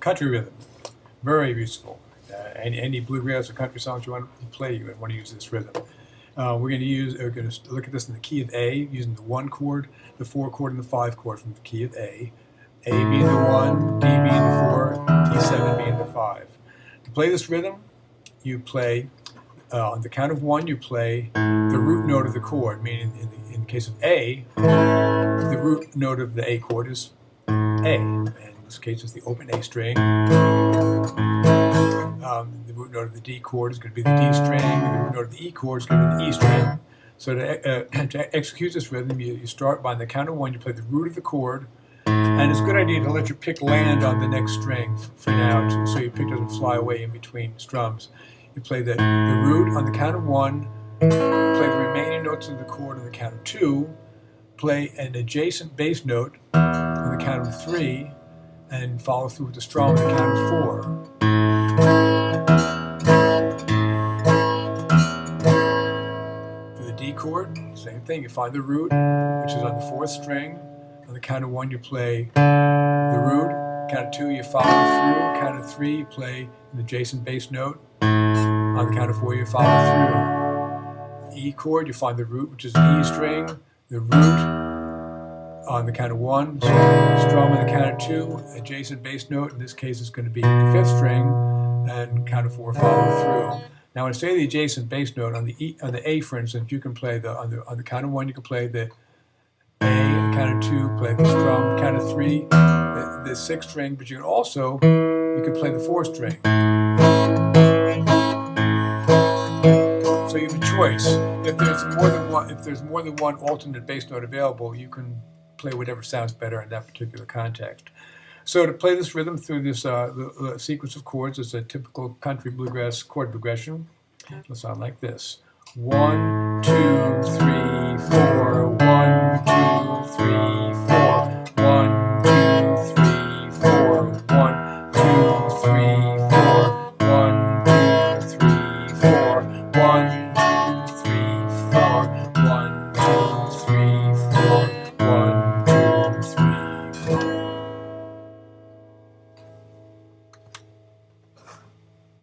Country rhythm, very useful. Any bluegrass or country songs you want to play, you want to use this rhythm. We're going to look at this in the key of A, using the 1 chord, the 4 chord, and the 5 chord from the key of A. A being the 1, D being the 4, D7 being the 5. To play this rhythm, you play, on the count of 1, you play the root note of the chord, meaning in the case of A, the root note of the A chord is A. And in this case, it's the open A string. The root note of the D chord is going to be the D string, and the root note of the E chord is going to be the E string. So to execute this rhythm, you start by the count of 1, you play the root of the chord, and it's a good idea to let your pick land on the next string for now, so your pick doesn't fly away in between strums. You play the root on the count of 1, play the remaining notes of the chord on the count of 2, play an adjacent bass note on the count of 3, and follow through with the strum on the count of 4. For the D chord, same thing. You find the root, which is on the 4th string. On the count of 1, you play the root. Count of 2, you follow through. Count of 3, you play an adjacent bass note. On the count of 4, you follow through. E chord, you find the root, which is the E string. The root on the count of 1, strum on the count of 2, adjacent bass note. In this case, it's going to be the 5th string, and count of 4 follow through. Now, when I say the adjacent bass note on the A, for instance, you can play on the count of 1, you can play the A, on the count of 2, play the strum, count of 3, the 6th string, but you can also play the 4th string. So you have a choice. If there's more than one alternate bass note available, you can play whatever sounds better in that particular context. So to play this rhythm through this the sequence of chords, it's a typical country bluegrass chord progression. It'll sound like this: 1, 2, 3, 4, 1, 2.